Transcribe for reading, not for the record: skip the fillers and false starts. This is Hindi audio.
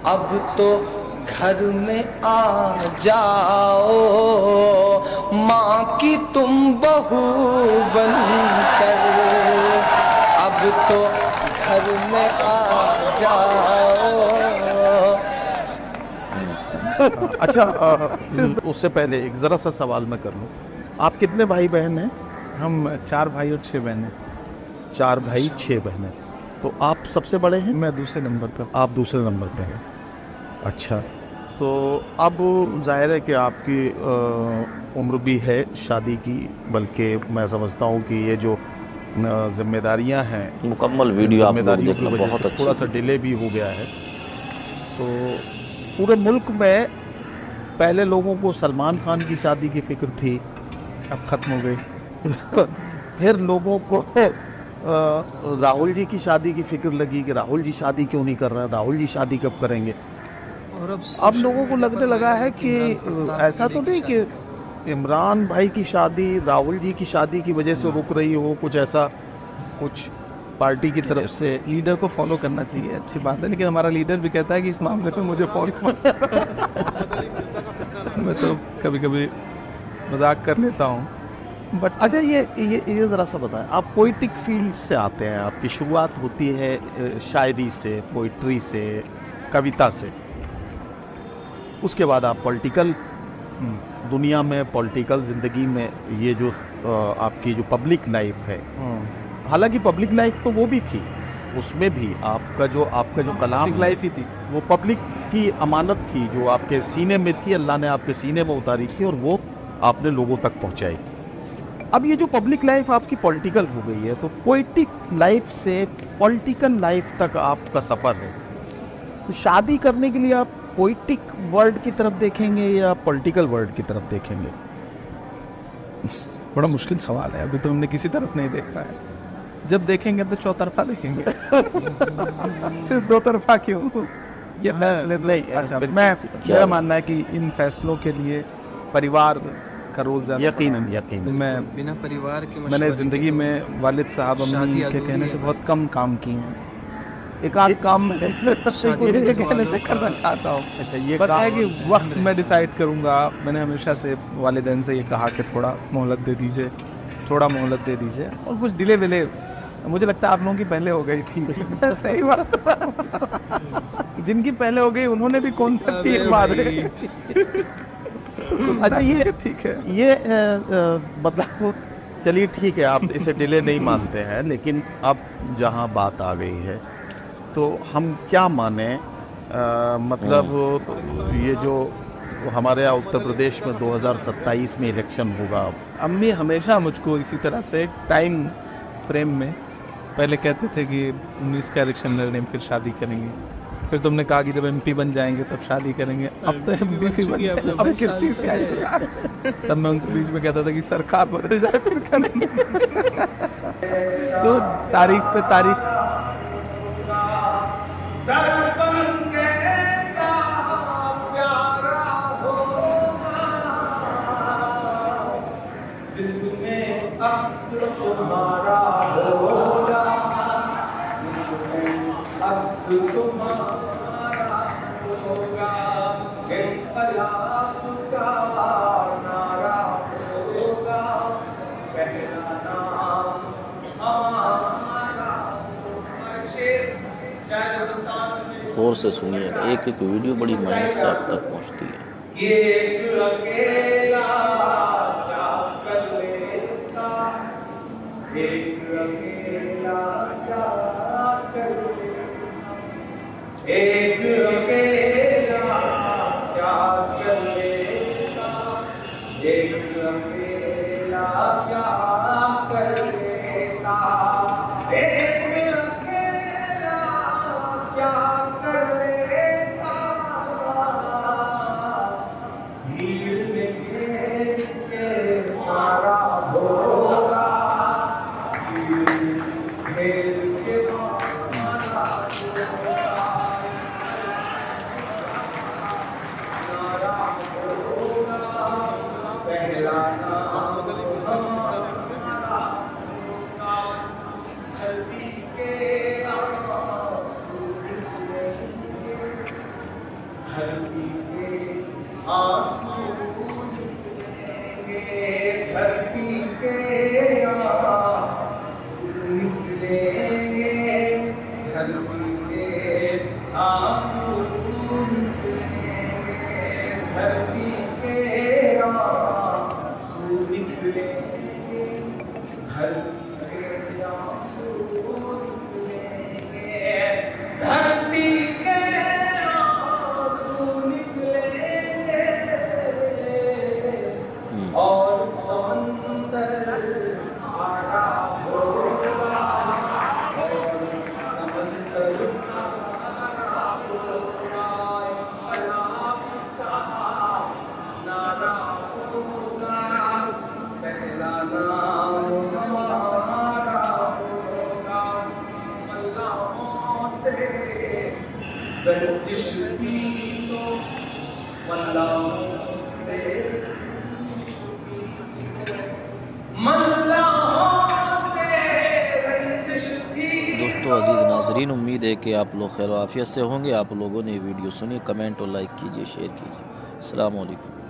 अब तो घर में आ जाओ, माँ की तुम बहू बनकर, अब तो घर में आ जाओ। अच्छा, उससे पहले एक ज़रा सा सवाल मैं कर लूँ, आप कितने भाई बहन हैं? हम 4 भाई और 6 बहनें। 4 भाई 6 बहनें। तो आप सबसे बड़े हैं? मैं दूसरे नंबर पे। आप दूसरे नंबर पे हैं। अच्छा, तो अब जाहिर है कि आपकी उम्र भी है शादी की, बल्कि मैं समझता हूँ कि ये जो जिम्मेदारियाँ हैं, मुकम्मल वीडियो आप लोग जिम्मेदारियों की देखना, वजह बहुत से अच्छी थोड़ा सा डिले भी हो गया है। तो पूरे मुल्क में पहले लोगों को सलमान खान की शादी की फिक्र थी, अब ख़त्म हो गई। फिर लोगों को राहुल जी की शादी की फिक्र लगी कि राहुल जी शादी क्यों नहीं कर रहे हैं, राहुल जी शादी कब करेंगे। और अब लोगों को लगने लगा है कि ऐसा तो नहीं कि इमरान भाई की शादी राहुल जी की शादी की वजह से रुक रही हो, कुछ ऐसा कुछ पार्टी की तरफ से। लीडर को फॉलो करना चाहिए, अच्छी बात है, लेकिन हमारा लीडर भी कहता है कि इस मामले में मुझे फॉलो मैं तो कभी कभी मजाक कर लेता हूँ, बट अच्छा, ये ज़रा सा बताएं, आप पोइटिक फील्ड से आते हैं, आपकी शुरुआत होती है शायरी से, पोइट्री से, कविता से, उसके बाद आप पॉलिटिकल दुनिया में, पॉलिटिकल ज़िंदगी में, ये जो आपकी जो पब्लिक लाइफ है, हालांकि पब्लिक लाइफ तो वो भी थी, उसमें भी आपका जो कलाम लाइफ ही थी, वो पब्लिक की अमानत थी जो आपके सीने में थी, अल्लाह ने आपके सीने में उतारी थी और वो आपने लोगों तक पहुंचाई। अब ये जो पब्लिक लाइफ आपकी पॉलिटिकल हो गई है, तो पोइटिक लाइफ से पॉलिटिकल लाइफ तक आपका सफ़र है, तो शादी करने के लिए आप पोइटिक वर्ल्ड की तरफ देखेंगे या पॉलिटिकल वर्ल्ड की तरफ देखेंगे? बड़ा मुश्किल सवाल है, अभी तो हमने किसी तरफ नहीं देखा है, जब देखेंगे तो चौतरफा देखेंगे। सिर्फ दो तरफा क्यों? ये नहीं, अच्छा, मेरा मानना है कि इन फैसलों के लिए परिवार का रोल ज़्यादा। यकीनन मैं बिना परिवार के मैंने ज़िंदगी में वालिद साहब अम्मी के कहने से बहुत कम काम किए हैं, एक आध काम मैं कहने से करना चाहता हूँ। अच्छा, ये बस है काम कि वक्त मैं डिसाइड करूँगा। मैंने हमेशा से वालिदैन से ये कहा कि थोड़ा मोहलत दे दीजिए, थोड़ा मोहलत दे दीजिए, और कुछ डिले विले मुझे लगता है आप लोगों की पहले हो गई थी। सही बात। जिनकी पहले हो गई उन्होंने भी कौन सा तीर मारे। अच्छा, ये ठीक है, ये मतलब चलिए ठीक है, आप इसे डिले नहीं मानते हैं, लेकिन अब जहाँ बात आ गई है तो हम क्या माने, मतलब ये जो हमारे यहाँ उत्तर प्रदेश में 2027 में इलेक्शन होगा। अम्मी हमेशा मुझको इसी तरह से एक टाइम फ्रेम में पहले कहते थे कि 19 का इलेक्शन लड़ने फिर शादी करेंगे, फिर तुमने कहा कि जब एमपी बन जाएंगे तब शादी करेंगे, अब तो एमपी बन गया, अब किस चीज़ का इंतजार? तब मैं उनसे बीच में कहता था कि सरकार बदल जाए फिर करेंगे। तो तारीख पे तारीख और से सुनिएगा, एक एक वीडियो बड़ी मेहनत से आप तक पहुंचती है। एक अकेला क्या कर लेता, एक अकेला क्या कर लेता, एक अकेला क्या कर लेता, एक अकेला क्या कर लेता, एक अकेला क्या कर लेता, भीड़ में घेर के मारा होगा, भीड़ में घेर के मारा होगा। धरती के आंसू निकलेंगे, धरती के आंसू निकलेंगे, धरती के आंसू निकलेंगे, धरती के आंसू निकलेंगे, धरती के आंसू निकलेंगे, धरती के आंसू निकलेंगे और समंदर खारा होगा, और समंदर खारा होगा, अल्लाह का नारा होगा, पहला नाम हमारा होगा, अल्लाहों से रंजिश की तो मल्लाहों से दोस्तों अजीज़ नाजरीन, उम्मीद है कि आप लोग खैर आफियत से होंगे। आप लोगों ने वीडियो सुनी, कमेंट और लाइक कीजिए, शेयर कीजिए। अस्सलाम वालेकुम।